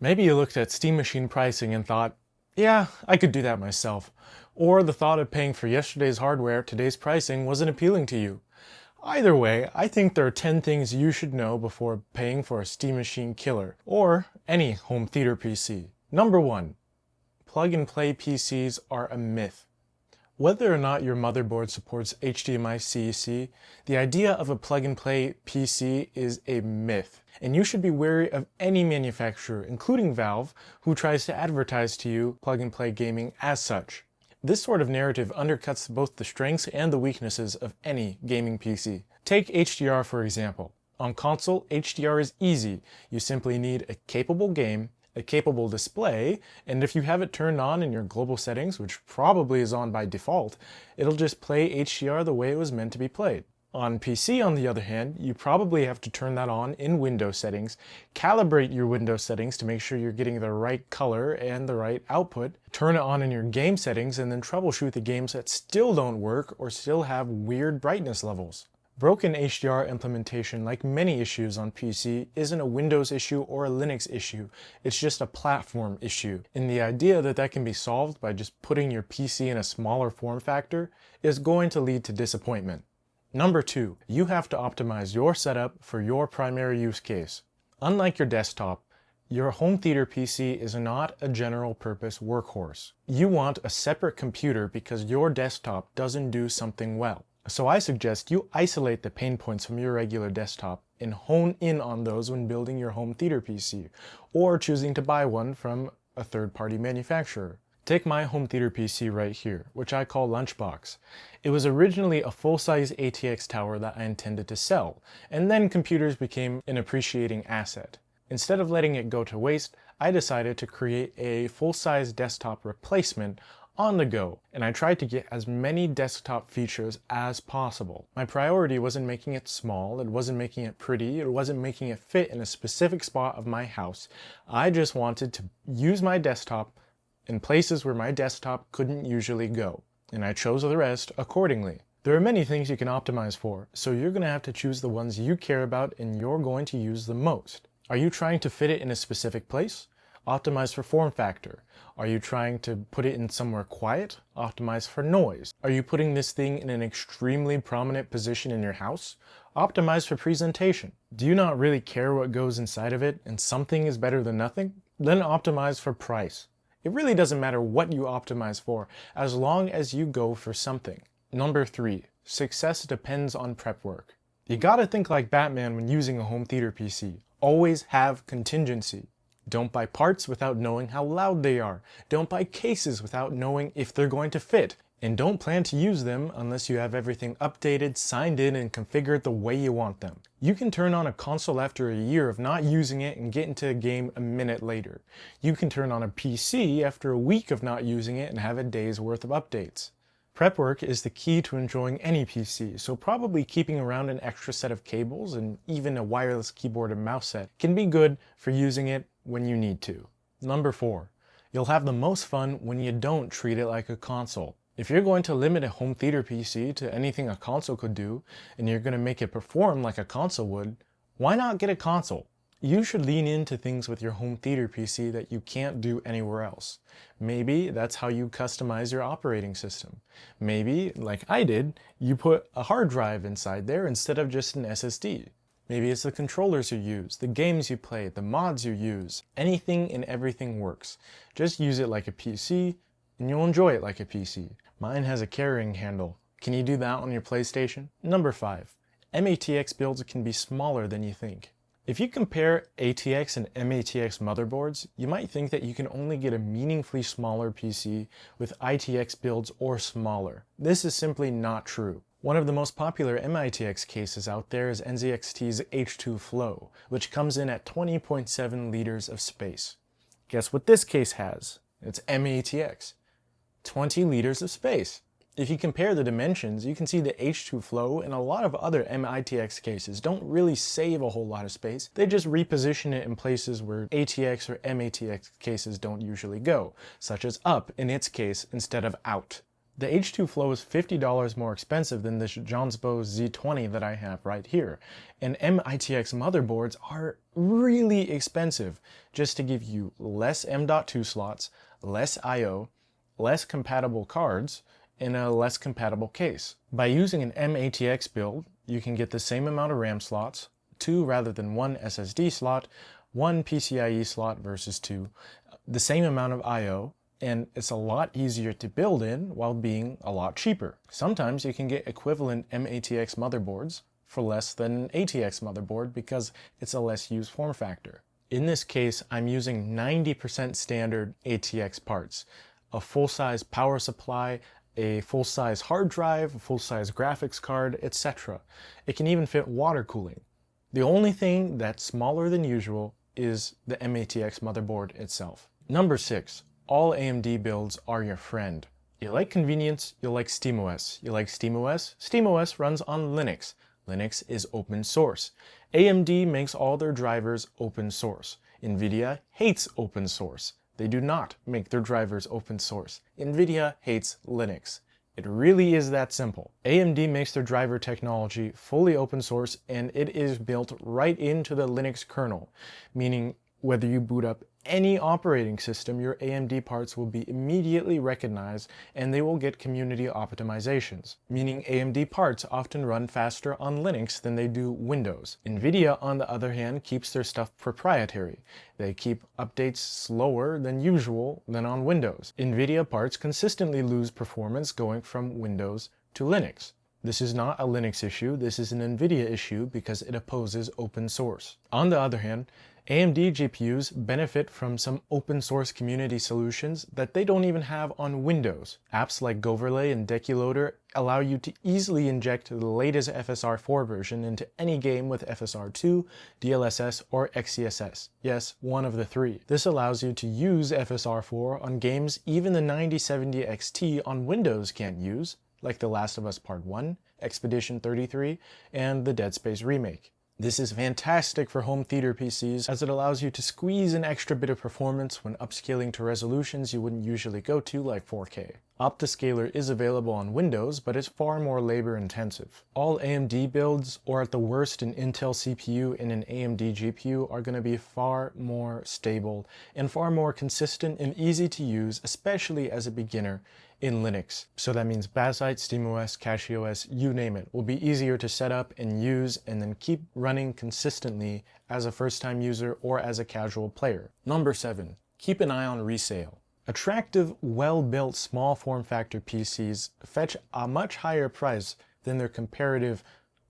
Maybe you looked at Steam Machine pricing and thought, yeah, I could do that myself. Or the thought of paying for yesterday's hardware at today's pricing wasn't appealing to you. Either way, I think there are 10 things you should know before paying for a Steam Machine killer, or any home theater PC. Number 1. Plug-and-play PCs are a myth. Whether or not your motherboard supports HDMI CEC, the idea of a plug-and-play PC is a myth, and you should be wary of any manufacturer, including Valve, who tries to advertise to you plug-and-play gaming as such. This sort of narrative undercuts both the strengths and the weaknesses of any gaming PC. Take HDR for example. On console, HDR is easy. You simply need a capable game, a capable display, and if you have it turned on in your global settings, which probably is on by default, it'll just play HDR the way it was meant to be played. On PC, on the other hand, you probably have to turn that on in Windows settings, calibrate your Windows settings to make sure you're getting the right color and the right output, turn it on in your game settings, and then troubleshoot the games that still don't work or still have weird brightness levels. Broken HDR implementation, like many issues on PC, isn't a Windows issue or a Linux issue, it's just a platform issue. And the idea that that can be solved by just putting your PC in a smaller form factor is going to lead to disappointment. Number 2, you have to optimize your setup for your primary use case. Unlike your desktop, your home theater PC is not a general purpose workhorse. You want a separate computer because your desktop doesn't do something well. So I suggest you isolate the pain points from your regular desktop and hone in on those when building your home theater PC, or choosing to buy one from a third-party manufacturer. Take my home theater PC right here, which I call LunchBox. It was originally a full-size ATX tower that I intended to sell, and then computers became an appreciating asset. Instead of letting it go to waste, I decided to create a full-size desktop replacement on the go, and I tried to get as many desktop features as possible. My priority wasn't making it small, it wasn't making it pretty, it wasn't making it fit in a specific spot of my house. I just wanted to use my desktop in places where my desktop couldn't usually go, and I chose the rest accordingly. There are many things you can optimize for, so you're going to have to choose the ones you care about and you're going to use the most. Are you trying to fit it in a specific place? Optimize for form factor. Are you trying to put it in somewhere quiet? Optimize for noise. Are you putting this thing in an extremely prominent position in your house? Optimize for presentation. Do you not really care what goes inside of it and something is better than nothing? Then optimize for price. It really doesn't matter what you optimize for, as long as you go for something. Number 3, success depends on prep work. You gotta think like Batman when using a home theater PC. Always have contingency. Don't buy parts without knowing how loud they are. Don't buy cases without knowing if they're going to fit. And don't plan to use them unless you have everything updated, signed in, and configured the way you want them. You can turn on a console after a year of not using it and get into a game a minute later. You can turn on a PC after a week of not using it and have a day's worth of updates. Prep work is the key to enjoying any PC, so probably keeping around an extra set of cables and even a wireless keyboard and mouse set can be good for using it when you need to. Number 4, you'll have the most fun when you don't treat it like a console. If you're going to limit a home theater PC to anything a console could do, and you're going to make it perform like a console would, why not get a console? You should lean into things with your home theater PC that you can't do anywhere else. Maybe that's how you customize your operating system. Maybe, like I did, you put a hard drive inside there instead of just an SSD. Maybe it's the controllers you use, the games you play, the mods you use. Anything and everything works. Just use it like a PC, and you'll enjoy it like a PC. Mine has a carrying handle. Can you do that on your PlayStation? Number 5, m-ATX builds can be smaller than you think. If you compare ATX and m-ATX motherboards, you might think that you can only get a meaningfully smaller PC with ITX builds or smaller. This is simply not true. One of the most popular m-ITX cases out there is NZXT's H2 Flow, which comes in at 20.7 liters of space. Guess what this case has? It's m-ATX. 20 liters of space. If you compare the dimensions, you can see the H2 Flow and a lot of other m-ITX cases don't really save a whole lot of space. They just reposition it in places where ATX or m-ATX cases don't usually go, such as up in its case instead of out. The H2 Flow is $50 more expensive than this Jonsbo Z20 that I have right here, and m-ITX motherboards are really expensive, just to give you less M.2 slots, less I/O, less compatible cards, and a less compatible case. By using an m-ATX build, you can get the same amount of RAM slots, 2 rather than 1 SSD slot, 1 PCIe slot versus 2, the same amount of I/O, and it's a lot easier to build in while being a lot cheaper. Sometimes you can get equivalent m-ATX motherboards for less than an ATX motherboard because it's a less used form factor. In this case, I'm using 90% standard ATX parts, a full-size power supply, a full-size hard drive, a full-size graphics card, etc. It can even fit water cooling. The only thing that's smaller than usual is the m-ATX motherboard itself. Number 6. All AMD builds are your friend. You like convenience, you'll like SteamOS. You like SteamOS? SteamOS runs on Linux. Linux is open source. AMD makes all their drivers open source. NVIDIA hates open source. They do not make their drivers open source. NVIDIA hates Linux. It really is that simple. AMD makes their driver technology fully open source, and it is built right into the Linux kernel, meaning whether you boot up any operating system, your AMD parts will be immediately recognized and they will get community optimizations, meaning AMD parts often run faster on Linux than they do Windows. NVIDIA, on the other hand, keeps their stuff proprietary. They keep updates slower than usual than on Windows. NVIDIA parts consistently lose performance going from Windows to Linux. This is not a Linux issue, this is an NVIDIA issue because it opposes open source. On the other hand, AMD GPUs benefit from some open source community solutions that they don't even have on Windows. Apps like Goverlay and DecuLoader allow you to easily inject the latest FSR4 version into any game with FSR2, DLSS, or XeSS. Yes, one of the three. This allows you to use FSR4 on games even the 9070 XT on Windows can't use, like The Last of Us Part 1, Expedition 33, and the Dead Space remake. This is fantastic for home theater PCs as it allows you to squeeze an extra bit of performance when upscaling to resolutions you wouldn't usually go to, like 4K. Optiscaler is available on Windows, but it's far more labor intensive. All AMD builds, or at the worst an Intel CPU and an AMD GPU, are going to be far more stable and far more consistent and easy to use, especially as a beginner in Linux. So that means Bazzite, SteamOS, CachyOS, you name it, will be easier to set up and use and then keep running consistently as a first-time user or as a casual player. Number 7. Keep an eye on resale. Attractive, well-built small form factor PCs fetch a much higher price than their comparative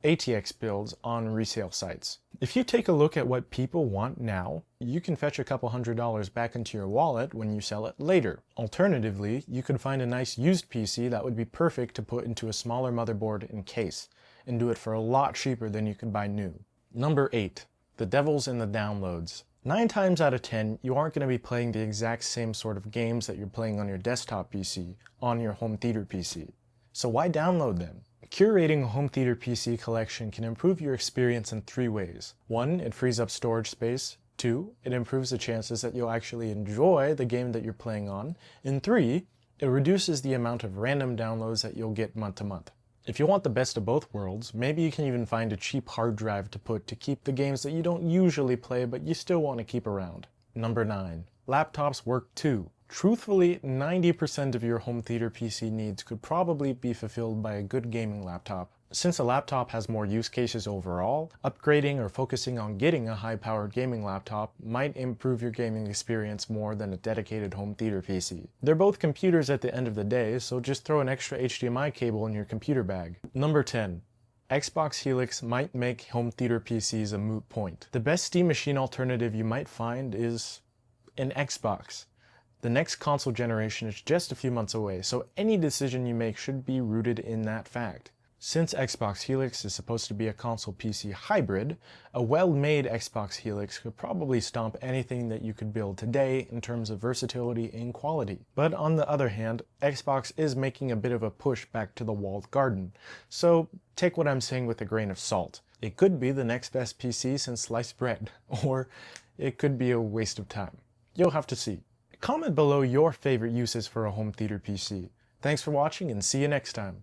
ATX builds on resale sites. If you take a look at what people want now, you can fetch a couple $100s back into your wallet when you sell it later. Alternatively, you could find a nice used PC that would be perfect to put into a smaller motherboard and case, and do it for a lot cheaper than you could buy new. Number 8. The devil's in the downloads. 9 times out of 10, you aren't going to be playing the exact same sort of games that you're playing on your desktop PC on your home theater PC. So why download them? Curating a home theater PC collection can improve your experience in 3 ways. 1, it frees up storage space. 2, it improves the chances that you'll actually enjoy the game that you're playing on. And 3, it reduces the amount of random downloads that you'll get month to month. If you want the best of both worlds, maybe you can even find a cheap hard drive to put to keep the games that you don't usually play but you still want to keep around. Number 9. Laptops work too. Truthfully, 90% of your home theater PC needs could probably be fulfilled by a good gaming laptop. Since a laptop has more use cases overall, upgrading or focusing on getting a high-powered gaming laptop might improve your gaming experience more than a dedicated home theater PC. They're both computers at the end of the day, so just throw an extra HDMI cable in your computer bag. Number 10. Xbox Helix might make home theater PCs a moot point. The best Steam Machine alternative you might find is an Xbox. The next console generation is just a few months away, so any decision you make should be rooted in that fact. Since Xbox Helix is supposed to be a console PC hybrid, a well-made Xbox Helix could probably stomp anything that you could build today in terms of versatility and quality. But on the other hand, Xbox is making a bit of a push back to the walled garden, so take what I'm saying with a grain of salt. It could be the next best PC since sliced bread, or it could be a waste of time. You'll have to see. Comment below your favorite uses for a home theater PC. Thanks for watching and see you next time.